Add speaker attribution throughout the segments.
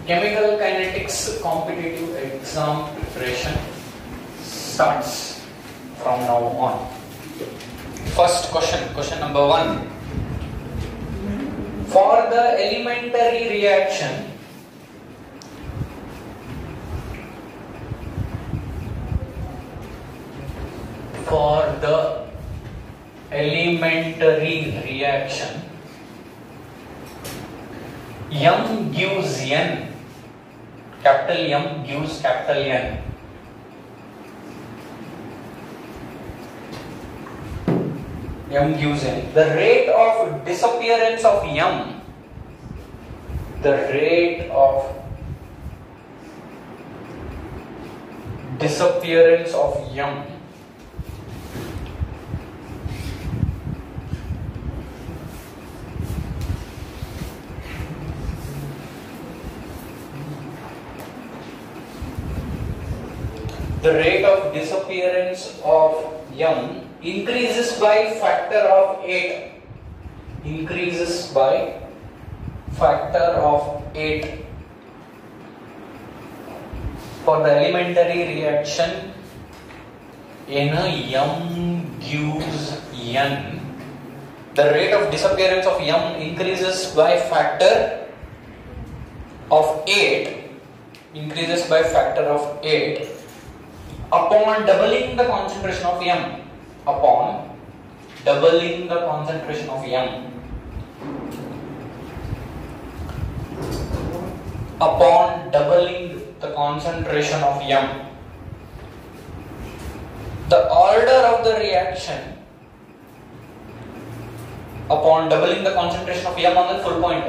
Speaker 1: Chemical kinetics competitive exam preparation starts from now on. First question number 1. For the elementary reaction, M gives N, capital M gives capital N. M gives N. The rate of disappearance of M, the rate of disappearance of M increases by factor of 8. Increases by factor of 8 for the elementary reaction in M gives N. The rate of disappearance of M increases by factor of 8. Increases by factor of 8 upon doubling the concentration of M. Upon doubling the concentration of M. Upon doubling the concentration of M. The order of the reaction upon doubling the concentration of M on the full point.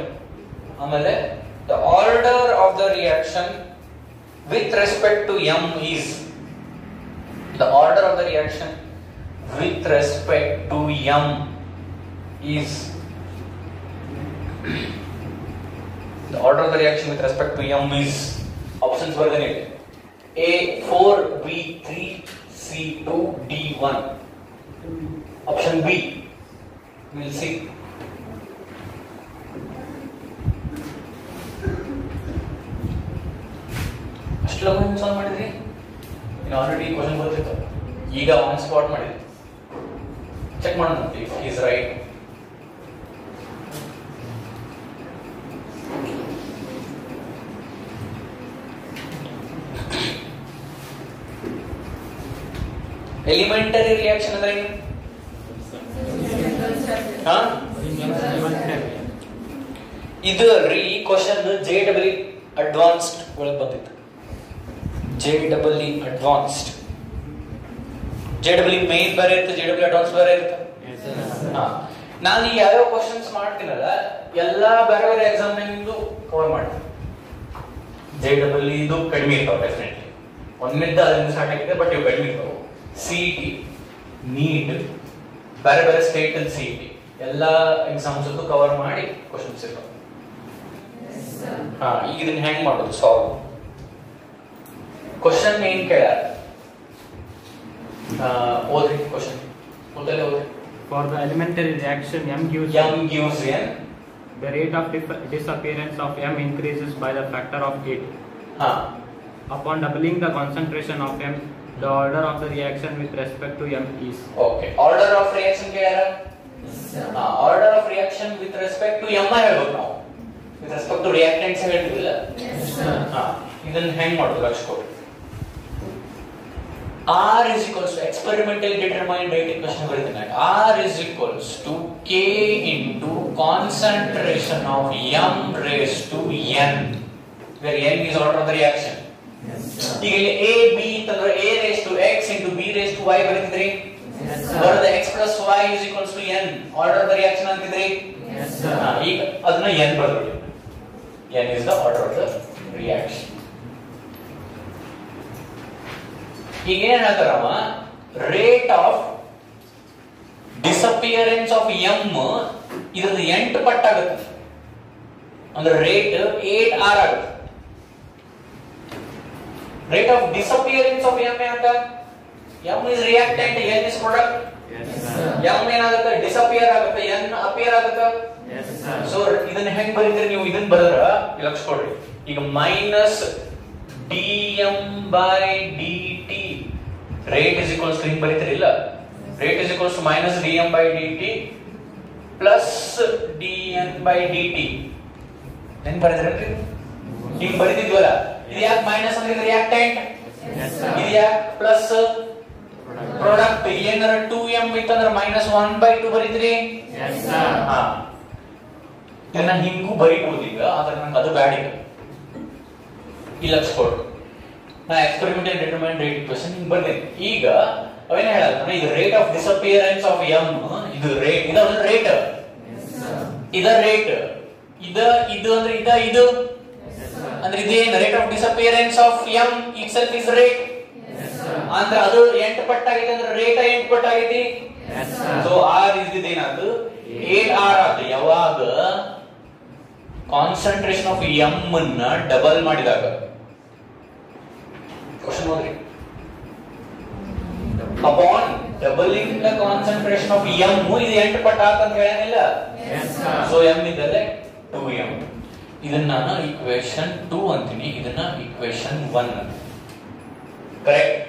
Speaker 1: The order of the reaction with respect to M is, the order of the reaction with respect to M is, the order of the reaction with respect to M is, options were given: A4, B3, C2, D1. Option B, we will see. Solve ಮಾಡಿದ್ರಿ already question ಗೊತ್ತಿತ್ತು, ಈಗ on spot ಮಾಡಿದ್ರಿ. Check ಮಾಡೋಣ if he is right. Elementary reaction ಅಂದ್ರೆ ಏನು? ಇದು ಈ question JEE advanced ಒಳಗೆ ಬಂದಿತ್ತು. JEE ಅಡ್ವಾನ್ಸ್ಡ್, JEE ಮೇನ್ ಬೇರೆ ಇರುತ್ತೆ, JEE ಅಡ್ವಾನ್ಸ್ ಬೇರೆ ಇರುತ್ತೆ. ನಾನು ಈ ಯಾವ್ಯಾವ ಕ್ವಶನ್ಸ್ ಮಾಡ್ತೀನಲ್ಲ ಎಲ್ಲಾ ಬೇರೆ ಬೇರೆ ಎಕ್ಸಾಮ್ ನಿಂದು ಕವರ್ ಮಾಡ್ತೀನಿ. JEE ಇದು ಕಡಿಮೆ ಇರ್ತಾವ, ಡೆಫಿನೆಟ್ಲಿ ಒಂದನೇದ ಅದರಿಂದ ಸ್ಟಾರ್ಟ್ ಆಗಿದೆ, ಬಟ್ ಇವು ಕಡಿಮೆ ಇರ್ತಾವ. CET, ನೀಟ್, ಬೇರೆ ಬೇರೆ ಸ್ಟೇಟ್ ಅಲ್ಲಿ CET ಎಲ್ಲಾ ಎಕ್ಸಾಮ್ಸ್ ಕವರ್ ಮಾಡಿ ಕ್ವಶನ್ಸ್ ಇರ್ತಾವ. ಈಗ ಇದನ್ನ ಹೆಂಗ್ ಮಾಡೋದು ಸಾಲ್ವ್? ಕ್ವಶನ್ ಏನ್ ಕೇಳ್ಯಾರ ಓದ್ರಿ ಕ್ವಶನ್ ಮೊದಲೇ ಓದ್ರಿ.
Speaker 2: For the elementary reaction M gives
Speaker 1: N,
Speaker 2: the rate of disappearance of M increases by the factor of 8. Upon doubling the concentration of M, the order of the reaction with respect to M is.
Speaker 1: Okay, order of reaction ಕೇಳ್ಯಾರ. Order of reaction with respect to M ಹೇಳ್ಬೇಕು ನಾವು. with respect to reactants ಹೇಳ್ತಿಲ್ಲ. ಇದನ್ನ ಹೆಂಗ್ ಮಾಡೋದು ಲಕ್ಷ ಕೊಡಿ. R is equals to experimentally determined rate equation ಬರೀತೀನಿ. R is equals to K into concentration of M raised to N, where N is order of the reaction. ಈಗ ಇಲ್ಲಿ A B ಅಂತಂದ್ರೆ A raised to X into B raised to Y ಬರೀತಿದ್ರಿ. ಬರೋದು X plus Y is equals to N, order of the reaction ಅಂತಿದ್ರಿ. ಈಗ ಅದನ್ನ N ಬರೆದ್ಬಿಡಿ. N is the order of the reaction. ಈಗ ಏನ್ ಹೇಳ್ತಾರವ, rate of disappearance of M ಇದ್ರದ್ದು 8 ಪಟ್ಟಾಗುತ್ತೆ, ಅಂದ್ರೆ rate 8R ಆಗುತ್ತೆ. Rate of disappearance of M ಅಂತ, M is reactant, N is product. m ಏನಾಗುತ್ತೆ ಡಿಸಪಿಯರ್ ಆಗುತ್ತೆ, n ಅಪಿಯರ್ ಆಗುತ್ತೆ. ಸೊ ಇದನ್ನ ಹೆಂಗ್ ಬರೀತೀರಿ ನೀವು? ಇದನ್ನ ಬರೆದ್ರ ಲಕ್ಷಕೊಡ್ರಿ. ಈಗ minus dm/dt rate is equals to ಹಿಂಗ್ ಬರೀತೀರಿ ಇಲ್ಲ, rate is equals to minus dm/dt plus dn/dt ಹೆಂಗ್ ಬರೆದ್ರಿ? ಹಿಂಗ್ ಬರೀತಿದ್ವಲ್ಲ. ಇದು ಯಾಕೆ ಮೈನಸ್ ಅಂದ್ರೆ ಇದು ರಿಯಾಕ್ಟೆಂಟ್, ಇದು ಯಾಕೆ ಪ್ಲಸ್ ಪ್ರಾಡಕ್ಟ್. ಏನಾರ 2m ಇತ್ತಂದ್ರೆ ಮೈನಸ್ 1/2 ಬರೀತೀರಿ. ಹಾ, ಇದನ್ನ ಹಿಂಗೂ ಬರೀಬಹುದು ಈಗ, ಆದ್ರೆ ನಂಗೆ ಅದು ಬ್ಯಾಡ. ಈಗ ಈ ಲಕ್ಷಕೊಡ್ರಿ, ನಾ ಎಕ್ಸ್ಪೆರಿಮೆಂಟಲ್ ಡಿಟರ್ಮೈನ್ಡ್ ರೇಟ್ ಇಕ್ವೇಷನ್ ಹಿಂಗ್ ಬರ್ತೀನಿ. ಈಗ ಅವೇನ ಹೇಳಲ್ಲ, ಇದು rate of disappearance of m, ಇದು ರೇಟ್, ಇದು ರೇಟ್, ಇದ ರೇಟ್, ಇದು ಅಂದ್ರೆ ಇದು ಅಂದ್ರೆ ಇದೇನು rate of disappearance of m itself is rate. ಅಂದ್ರೆ ಅದು 8 ಪಟ್ಟಾಗಿದೆ ಅಂದ್ರೆ ರೇಟ್ 8 ಪಟ್ಟಾಗಿದೆ. ಸೊ r ಇದೇನಾದ್ರು 8r ಆಗುತ್ತೆ ಯಾವಾಗ ಕಾನ್ಸಂಟ್ರೇಷನ್ ಆಫ್ m ಅನ್ನ ಡಬಲ್ ಮಾಡಿದಾಗ. ಕ್ವೆಶ್ಚನ್ ನೋಡ್ರಿ, upon doubling the concentration of m ಇದು 8 ಪಟ್ಟ ಅಂತ ಹೇಳೇನಿಲ್ಲ. So m ಇದ್ದಲ್ಲೇ 2m. ಇದನ್ನ ನಾನು ಈಕ್ವೇಶನ್ 2 ಅಂತೀನಿ, ಇದನ್ನ ಈಕ್ವೇಶನ್ 1 ಅಂತ. Correct?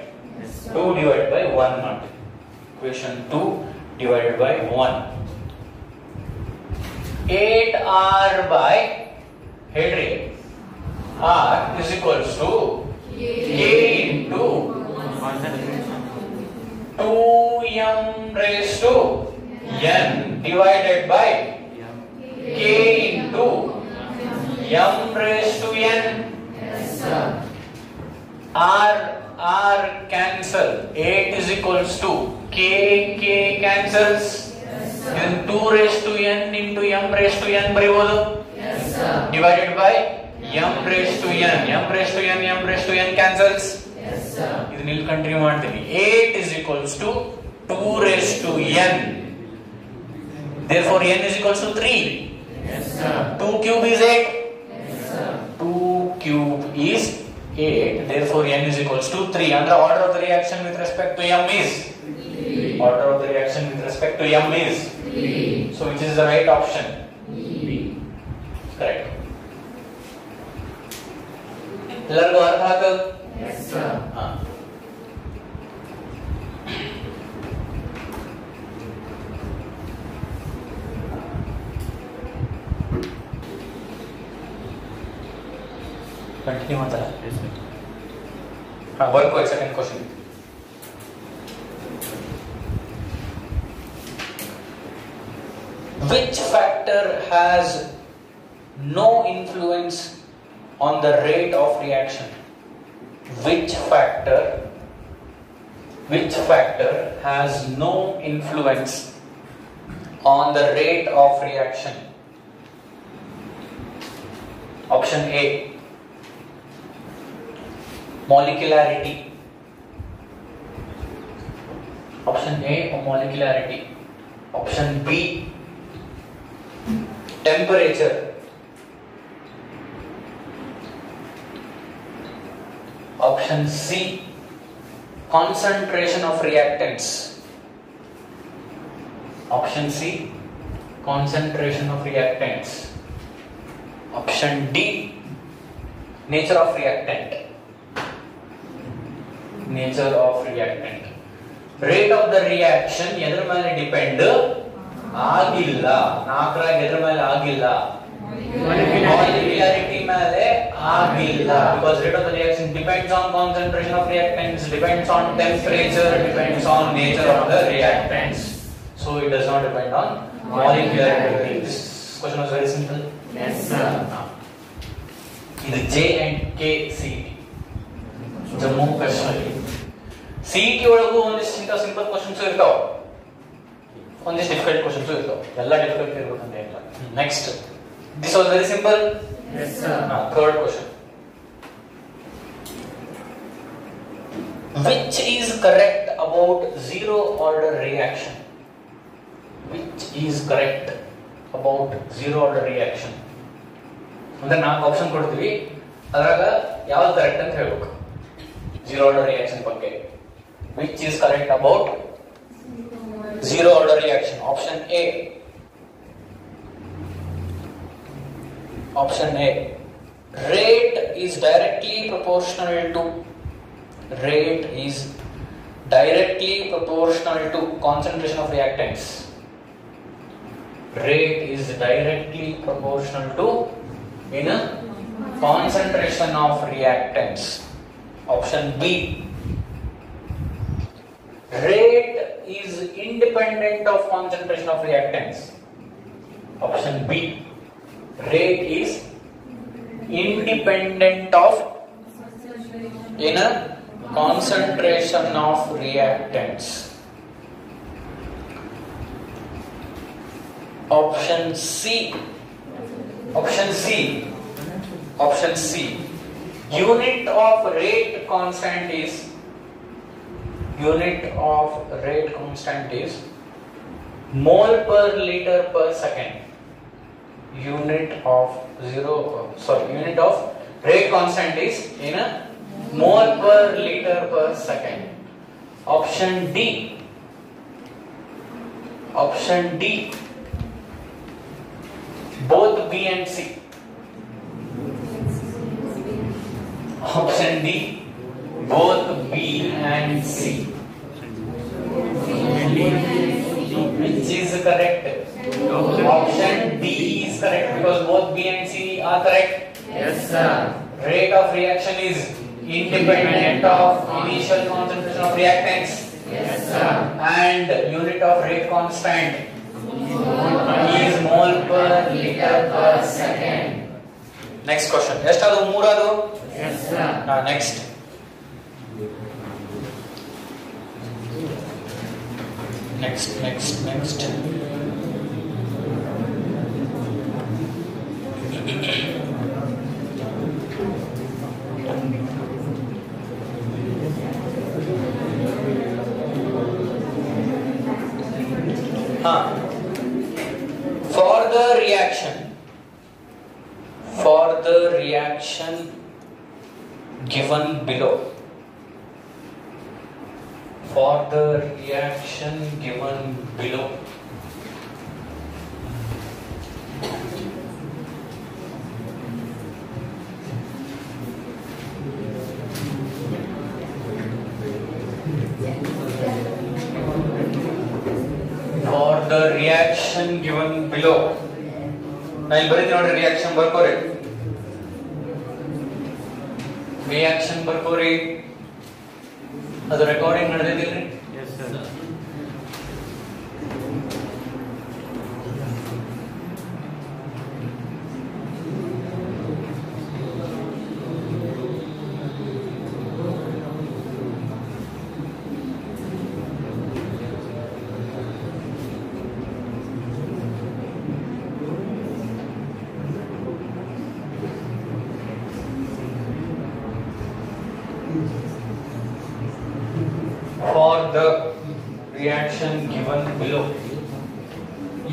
Speaker 1: 2 divided by 1 not. Equation 2 divided by 1. 8r by ಹೇಳ್ರಿ r is equals to k into 2m raised to n divided by k into m raised to n. R cancel. 8 is equals to k cancels. Then 2 raised to n into m raised to n ಬರೆಯಬಹುದು. Divided by m raised to n. m raised to n, m raised to n cancels. ಇದನ್ನ ಇಲ್ಲಿ continue ಮಾಡ್ತೀನಿ. 8 is equals to 2 raised to n. Therefore n is equals to 3. 2 cube is 8. 2 cube is 8. Therefore n is equals to 3. And the order of the reaction with respect to m is 3. Order of the reaction with respect to m is 3. So which is the right option? B. Correct. ಎಲ್ಲರಿಗೂ ಅರ್ಥ ಆಯ್ತು? Yes sir. Continue ಮಾಡ್ತಾರಾ? Yes sir. Work with second question. Which factor has no influence on the rate of reaction? Which factor has no influence on the rate of reaction? Option A, molecularity. Option A, molecularity. Option B, temperature. Option C, concentration of reactants. Option C, concentration of reactants. Option D, nature of reactant. Nature of reactant. Rate of the reaction ಎದರ ಮೇಲೆ depend ಆಗಿಲ್ಲ. ನಾಲ್ಕರಾಗ ಎದರ ಮೇಲೆ ಆಗಿಲ್ಲ? molecularity ಮೇಲೆ ಆಗಿಲ್ಲ. Because rate of the reaction depends on concentration of reactants, depends on temperature, depends on nature of the reactants. So it does not depend on molecularity. This question was very simple. Yes sir. ಇದು J and K CET Jammu Kashmir. CET ಒಳಗೂ ಒಂದಿಷ್ಟು simple questions ಇರ್ತಾವ, ಒಂದಿಷ್ಟು difficult questions ಇರ್ತಾವ. ಎಲ್ಲ difficult ಇರ್ಬೇಕಂತ ಇಲ್ಲ. Next, this was very simple. Yes sir. Third question. Which is correct about zero order reaction? Which is correct about zero order reaction? ಅಂದ್ರೆ ನಾಲ್ಕು option ಕೊಡ್ತೀವಿ, ಅದ್ರಾಗ ಯಾವ್ದು ಕರೆಕ್ಟ್ ಅಂತ ಹೇಳ್ಬೇಕು. zero order reaction ಬಗ್ಗೆ which is correct about Zero order reaction. Option A. Option A. Rate is directly proportional to concentration of reactants. Rate is directly proportional to concentration of reactants. Option B. Rate is independent of concentration of reactants. Option B. Rate is independent of concentration of reactants. Option C. Unit of rate constant is mole per liter per second. Unit of rate constant is in a mole per liter per second. Option D. Both B and C. Option D. Both B and C. Which is correct? Option D is correct because both B and C are correct.
Speaker 2: Yes, sir.
Speaker 1: Rate of reaction is independent of initial concentration of reactants.
Speaker 2: Yes, sir.
Speaker 1: And unit of rate constant is mole per liter per second. Next question. Estadu mooradu?
Speaker 2: Yes, sir.
Speaker 1: Next. For the reaction given below. Now, reaction ಬರ್ಕೋರಿ. ಅದು recording ನಡೆದಿದ್ದಿಲ್ರಿ?
Speaker 2: Yes, sir.
Speaker 1: For the reaction given below.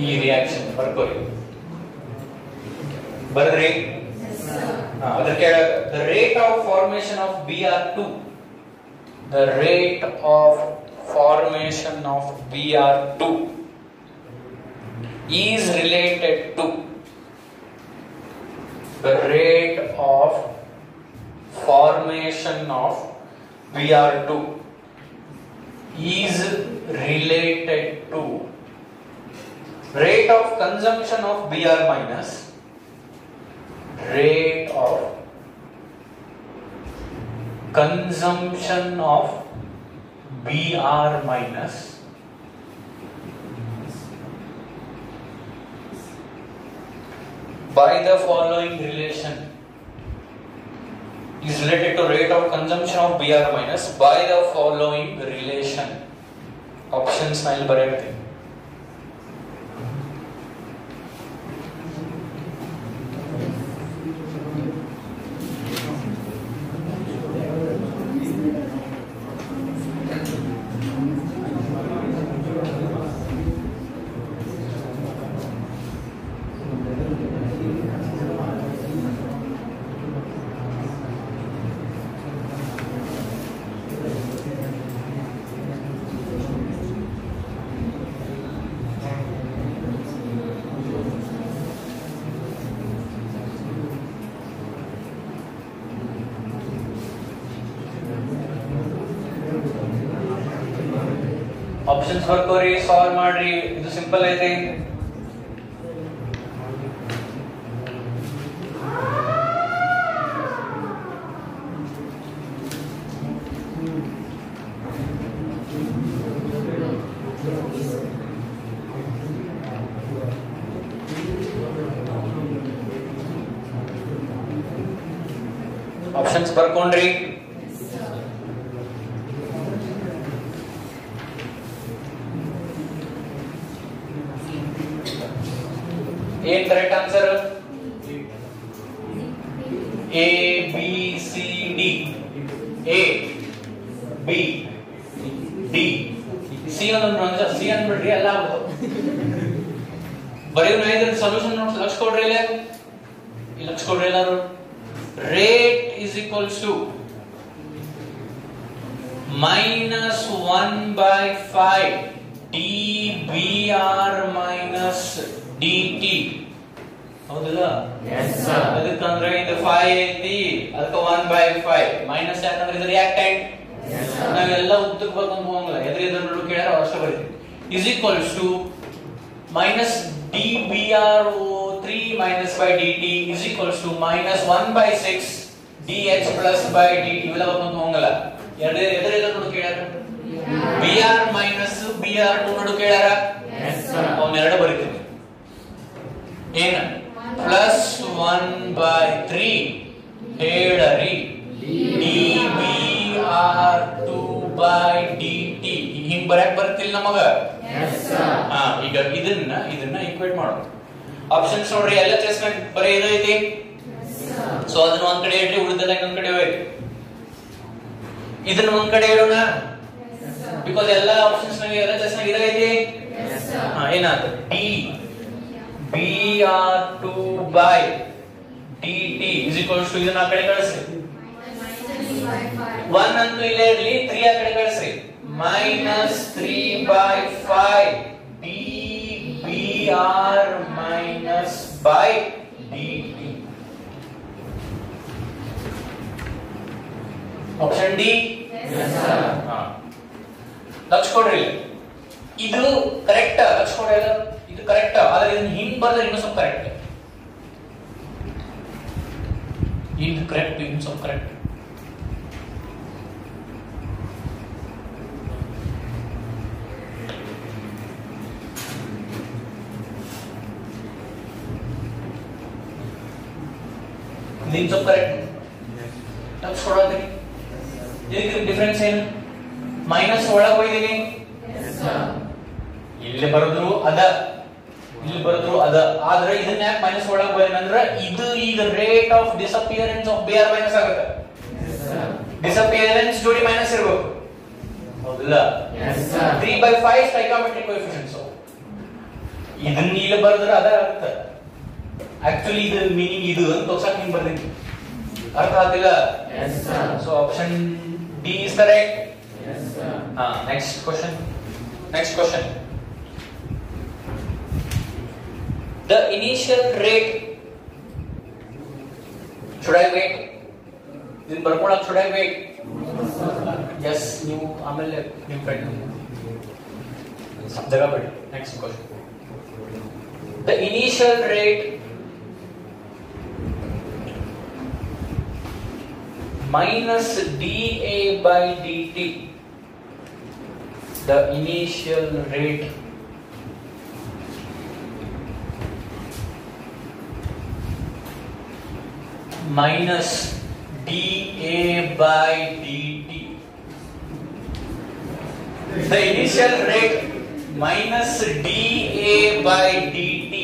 Speaker 1: ಈ reaction ಬರ್ಕೋರಿ. ಬರದ್ರಿ?
Speaker 3: Yes, sir.
Speaker 1: ಅದಕ್ಕೆ the rate of formation of Br2. The rate of formation of Br2 is related to the rate of formation of Br2 is related to rate of consumption of Br minus, rate of consumption of Br minus by the following relation is related to rate of consumption of Br minus by the following relation. Options nile ಬರೆಯುತ್ತೆ. Options ಬರ್ಕೋರಿ, solve ಮಾಡ್ರಿ, ಇದು simple ಐತಿ. Options ಬರ್ಕೊಂಡ್ರಿ? ಏನ್ correct answer? A B C D. A B D C C ಅಂದ್ಬಿಡ್ರಿ, ಎಲ್ಲ ಬರೀ ಇದ್ರ ಸೊಲ್ಯೂಷನ್ ನೋಡಿ ಲಕ್ಷ ಕೊಡ್ರಿ. ಇಲ್ಲಿ ಲಕ್ಷ ಕೊಡ್ರಿ ಎಲ್ಲಾರು. Rate is equals to minus 1 by 5 dBr minus dt. ಹೌದಲ್ಲ? Yes sir. ಅದಕ್ಕಂದ್ರೆ ಇದು 5 ಐತಿ, ಅದಕ್ಕೆ 1 by 5 ಮೈನಸ್ ಯಾಕಂದ್ರೆ ಇದು ರಿಯಾಕ್ಟೆಂಟ್. Yes sir. ನಾವೆಲ್ಲ ಉದ್ದಕ್ಕೆ ಬರ್ಕೊಂಡು ಹೋಗಲ್ಲ, ಎದುರು ಕೇಳ್ಯಾರ ಅಷ್ಟೇ ಬರೀತೀವಿ. is equals to minus dBr/3 minus by dt is equals to minus 1 by 6 dx plus by dt. ಇವೆಲ್ಲ ಬರ್ಕೊಂಡು ಹೋಗಲ್ಲ, ಎದುರು ಕೇಳ್ಯಾರ. br minus br2 ನೋಡು ಕೇಳ್ಯಾರ. Yes sir. ಅವನ್ನೆರಡು ಬರೀತೀವಿ. ಏನು ಪ್ಲಸ್ 1 by 3 ಹೇಳರಿ dbr2 by dt. ಹಿಂಗ್ ಬರಕ್ ಬರ್ತಿಲ್ಲ ನಮಗ. ಈಗ ಇದನ್ನ ಈಕ್ವೇಟ್ ಮಾಡೋದು. ಆಪ್ಷನ್ಸ್ ನೋಡ್ರಿ, ಎಲ್ಲ ಚೆಸ್ಮೆಂಟ್ ಬರೀ ಇದು ಐತಿ. ಸೊ ಅದನ್ನ ಒಂದ್ ಕಡೆ ಇಡ್ರಿ, ಉಳಿದೆಲ್ಲ ಇನ್ನೊಂದ್ ಕಡೆ ಹೋಯ್ತು. ಇದನ್ನ ಒಂದ್ ಕಡೆ ಇಡೋಣ, ಬಿಕಾಸ್ ಎಲ್ಲ ಆಪ್ಷನ್ಸ್ ನಾಗ ಎಲ್ಲ ಚೆಸ್ನಾಗ ಇದೈತಿ. ಏನಾಯ್ತು? D br2 by dt is equals to ಇದನ್ನ ಆ ಕಡೆ ಕಳಿಸ್ರಿ. 1 ಅಂತೂ ಇಲ್ಲೇ ಇರ್ಲಿ, 3 ಆ ಕಡೆ ಕಳಿಸ್ರಿ. minus 3 by 5 dbr minus by dt. Option D. Lakh ಕೊಡ್ರಿ, ಇದು ಕರೆಕ್ಟ್. ಲಕ್ಷ ಕೊಡ್ರಿ, ಇದು ಕರೆಕ್ಟ್. ಆದ್ರೆ ಇದನ್ನ ಹಿಂಗ್ ಬರ್ದ್ರೆ ಇನ್ನೂ ಸ್ವಲ್ಪ ಕರೆಕ್ಟ್. ಇದು ಕರೆಕ್ಟ್, ಇನ್ನು ಸ್ವಲ್ಪ ಕರೆಕ್ಟ್. ಇದೀನ್ ಸ್ವಲ್ಪ ಕರೆಕ್ಟ್. ಲಕ್ಷ ಕೊಡೋದ್ರಿ, ಇದಕ್ಕೆ ಡಿಫರೆನ್ಸ್ ಏನು? ಮೈನಸ್ ಒಳಗೆ ಹೋಗಿದೀನಿ, ಇಲ್ಲಿ ಬರೆದ್ರು ಅದ, ಇಲ್ಲಿ ಬರೆದ್ರು ಅದ. ಆದ್ರೆ ಇದನ್ನ ಯಾಕೆ ಮೈನಸ್ ಒಳಗೆ ಹೋಯ್ತಂದ್ರೆ ಇದು ಈಗ rate of disappearance of br minus ಆಗುತ್ತೆ. ಡಿಸಪಿಯರೆನ್ಸ್ ಜೋಡಿ ಮೈನಸ್ ಇರಬೇಕು, ಹೌದಲ್ಲ? 3 by 5 ಸ್ಟೈಕೋಮೆಟ್ರಿಕ್ ಕೋಎಫಿಷಿಯಂಟ್ಸ್. ಇದನ್ನ ಇಲ್ಲಿ ಬರೆದ್ರೆ ಅದ ಆಗುತ್ತೆ. ಆಕ್ಚುಲಿ ಇದು ಮೀನಿಂಗ್ ಇದು ಅಂತ ತೋರ್ಸಕ್ಕೆ ಹಿಂಗ್ ಬರ್ತೀನಿ. ಅರ್ಥ ಆಗ್ತಿಲ್ಲ? So option D is correct. Next question. The initial rate, should I wait? ಇದನ್ನ ಬರ್ಕೊಳಕ್ should I wait? Yes, ನೀವು ಆಮೇಲೆ ನಿಮ್ಮ ಫ್ರೆಂಡ್ ಜಾಗ ಬಿಡಿ. Next question. The initial rate minus dA by dt. The initial rate minus dA by dt. The initial rate minus dA by dt.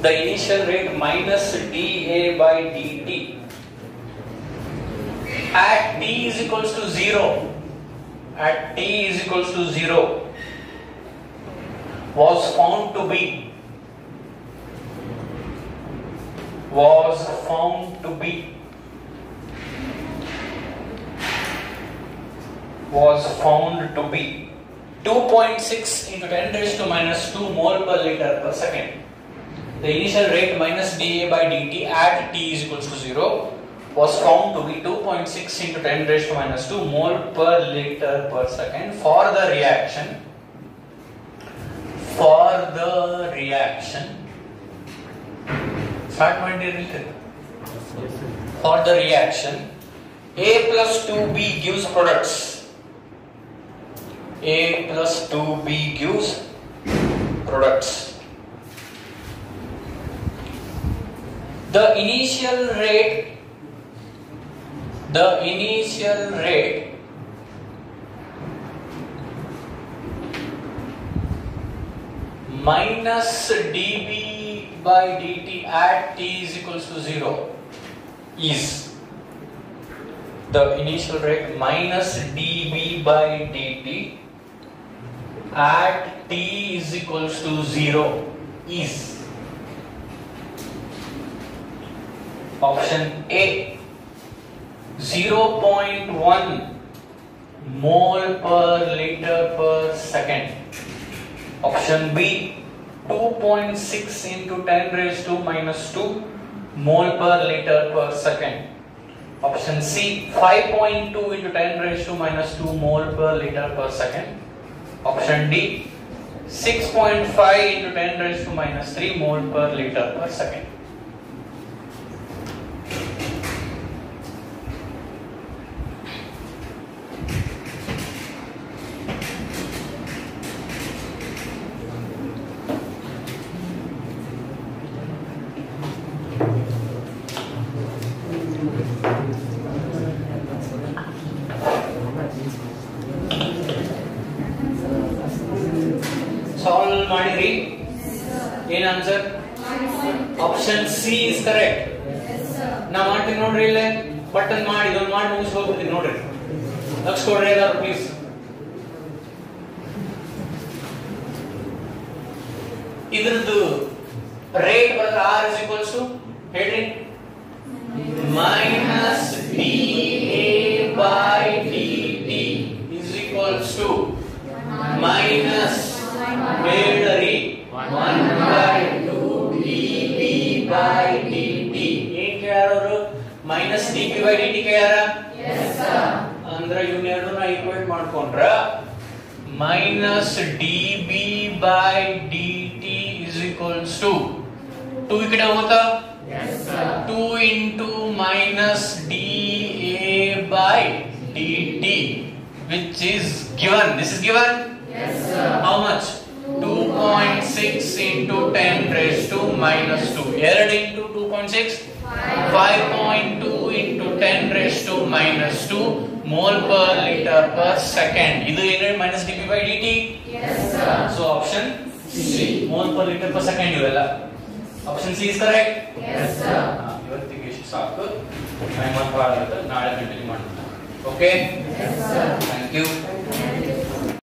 Speaker 1: The initial rate minus dA by dt at t is equals to 0. At t is equals to 0 was found to be was found to be 2.6 into 10 raised to minus 2 mole per liter per second. The initial rate minus dA by dt at t is equals to 0 was found to be 2.6 into 10 raised to minus 2 mole per liter per second for the reaction. Start for the reaction, A plus 2B gives products. A plus 2B gives products. The initial rate minus dB by dt at t is equals to 0 is the initial rate minus dB by dt at t is equals to 0 is option A 0.1 mole per liter per second. Option B 2.6 into 10 raised to minus 2 mole per liter per second. Option C 5.2 into 10 raised to minus 2 mole per liter per second. Option D 6.5 into 10 raised to minus 3 mole per liter per second. Solve ಮಾಡಿದ್ರಿ ಏನ್ answer option C is correct ನಾ ಮಾಡ್ತೀನಿ ನೋಡ್ರಿ ಇಲ್ಲೇ button ಮಾಡಿ ಇದೊಂದು ಮಾಡಿ ಮುಗಿಸಿ ಹೋಗ್ಬಿಡ್ತೀನಿ ನೋಡ್ರಿ ಲಕ್ಷ ಕೊಡ್ರಿ ಎಲ್ಲರೂ ಪ್ಲೀಸ್ ಇದ್ರದ್ದು ರೇಟ್ ಬರ್ತದೆ R is equals to ಹೇಳ್ರಿ minus dA by dt is equals to minus ಹೇಳ್ರಿ 1 by 2 dB by dt ಏನ್ ಕೇಳೋರು minus dB by dt ಕೇಳಾರ yes sir ಅಂದ್ರೆ ಇವನ್ನ ಎರಡನ್ನ ಈಕ್ವೇಟ್ ಮಾಡ್ಕೊಂಡ್ರ minus dB by dt is equals to 2 ಈ ಕಡೆ ಹೋಗುತ್ತಾ yes sir 2 into minus dA by dt which is given. This is given. Yes sir. How much? 2.6 into 10 raised to minus 2. Error into 2.6? 5.2 into 10 raised to minus 2 mole per liter per second. Idu ಏನು minus dB by dt? Yes sir. So option C. Mole per liter per second ಇವೆಲ್ಲ. Option C is correct? Yes sir. ಇವತ್ತಿಗೆ ಇಷ್ಟು ಸಾಕು. Time ಆಗುತ್ತೆ ನಾಳೆ continue ಮಾಡೋಣ. Okay? Yes sir. Thank you.